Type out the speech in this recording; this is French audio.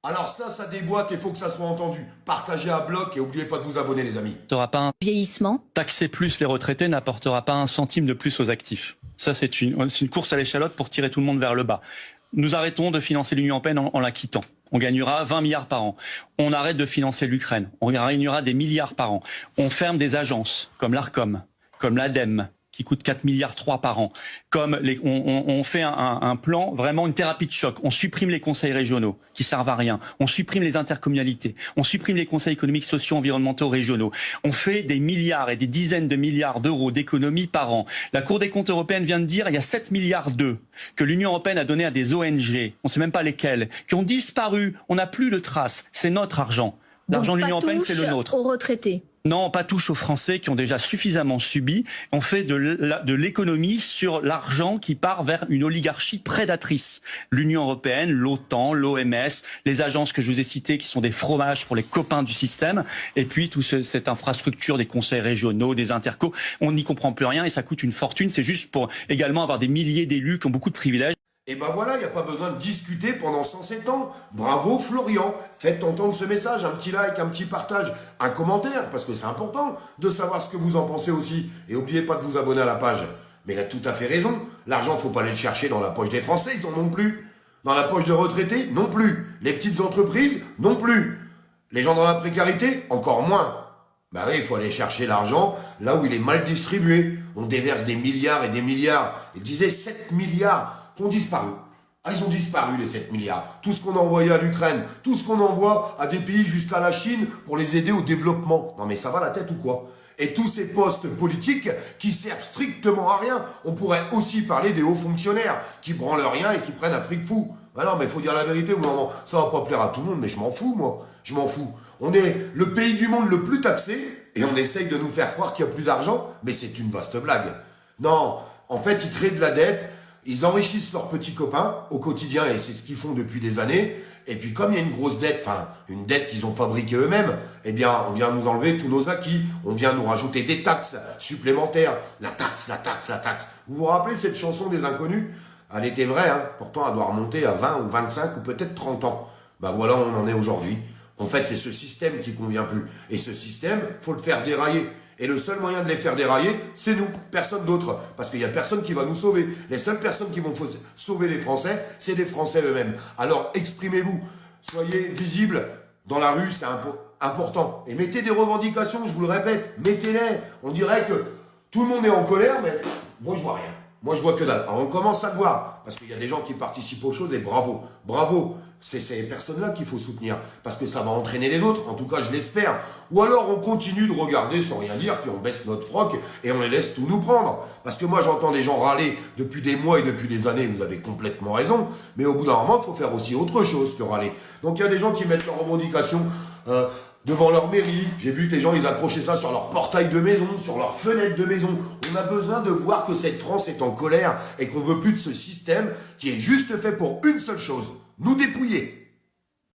Alors ça déboîte et faut que ça soit entendu. Partagez à bloc et oubliez pas de vous abonner les amis. N'apportera pas un Vieillissement. taxer plus les retraités n'apportera pas un centime de plus aux actifs. Ça, c'est une course à l'échalote pour tirer tout le monde vers le bas. Nous arrêtons de financer l'Union européenne en la quittant. On gagnera 20 milliards par an. On arrête de financer l'Ukraine. On gagnera des milliards par an. On ferme des agences comme l'Arcom, comme l'ADEME, qui coûte 4 milliards 3 par an. On fait un plan, vraiment une thérapie de choc. On supprime les conseils régionaux qui servent à rien. On supprime les intercommunalités. On supprime les conseils économiques, sociaux, environnementaux régionaux. On fait des milliards et des dizaines de milliards d'euros d'économies par an. La Cour des comptes européenne vient de dire il y a 7 milliards d'euros que l'Union européenne a donné à des ONG, on ne sait même pas lesquelles, qui ont disparu. On n'a plus de traces. C'est notre argent. L'argent de l'Union européenne, c'est le nôtre. Aux retraités. Non, pas touche aux Français qui ont déjà suffisamment subi. On fait de l'économie sur l'argent qui part vers une oligarchie prédatrice. L'Union européenne, l'OTAN, l'OMS, les agences que je vous ai citées qui sont des fromages pour les copains du système, et puis toute cette infrastructure des conseils régionaux, des intercos, on n'y comprend plus rien et ça coûte une fortune. C'est juste pour également avoir des milliers d'élus qui ont beaucoup de privilèges. Et ben voilà, il n'y a pas besoin de discuter pendant 107 ans. Bravo Florian, faites entendre ce message, un petit like, un petit partage, un commentaire, parce que c'est important de savoir ce que vous en pensez aussi. Et n'oubliez pas de vous abonner à la page. Mais il a tout à fait raison, l'argent, faut pas aller le chercher dans la poche des Français, ils en ont plus. Dans la poche de retraités, non plus. Les petites entreprises, non plus. Les gens dans la précarité, encore moins. Bah oui, il faut aller chercher l'argent là où il est mal distribué. On déverse des milliards et des milliards. Il disait 7 milliards ont disparu. Ah, ils ont disparu les 7 milliards. Tout ce qu'on a envoyé à l'Ukraine, tout ce qu'on envoie à des pays jusqu'à la Chine pour les aider au développement. Non mais ça va la tête ou quoi? Et tous ces postes politiques qui servent strictement à rien. On pourrait aussi parler des hauts fonctionnaires qui branlent rien et qui prennent un fric fou. Ben non, mais faut dire la vérité, ou non, ça va pas plaire à tout le monde, mais je m'en fous, moi. Je m'en fous. On est le pays du monde le plus taxé et on essaye de nous faire croire qu'il y a plus d'argent, mais c'est une vaste blague. Non, en fait, ils créent de la dette. Ils enrichissent leurs petits copains au quotidien et c'est ce qu'ils font depuis des années. Et puis comme il y a une grosse dette, enfin une dette qu'ils ont fabriquée eux-mêmes, eh bien on vient nous enlever tous nos acquis. On vient nous rajouter des taxes supplémentaires. La taxe, la taxe, la taxe. Vous vous rappelez cette chanson des Inconnus? Elle était vraie, hein. Pourtant elle doit remonter à 20 ou 25 ou peut-être 30 ans. Ben voilà, on en est aujourd'hui. En fait c'est ce système qui convient plus. Et ce système, faut le faire dérailler. Et le seul moyen de les faire dérailler, c'est nous, personne d'autre. Parce qu'il n'y a personne qui va nous sauver. Les seules personnes qui vont sauver les Français, c'est les Français eux-mêmes. Alors exprimez-vous, soyez visibles dans la rue, c'est important. Et mettez des revendications, je vous le répète, mettez-les. On dirait que tout le monde est en colère, mais moi je vois rien. Moi je vois que dalle. Alors on commence à le voir, parce qu'il y a des gens qui participent aux choses et bravo, bravo. C'est ces personnes-là qu'il faut soutenir, parce que ça va entraîner les autres, en tout cas je l'espère. Ou alors on continue de regarder sans rien dire, puis on baisse notre froc et on les laisse tout nous prendre. Parce que moi j'entends des gens râler depuis des mois et depuis des années, vous avez complètement raison, mais au bout d'un moment il faut faire aussi autre chose que râler. Donc il y a des gens qui mettent leurs revendications devant leur mairie. J'ai vu que les gens ils accrochaient ça sur leur portail de maison, sur leur fenêtre de maison. On a besoin de voir que cette France est en colère et qu'on veut plus de ce système qui est juste fait pour une seule chose: nous dépouiller.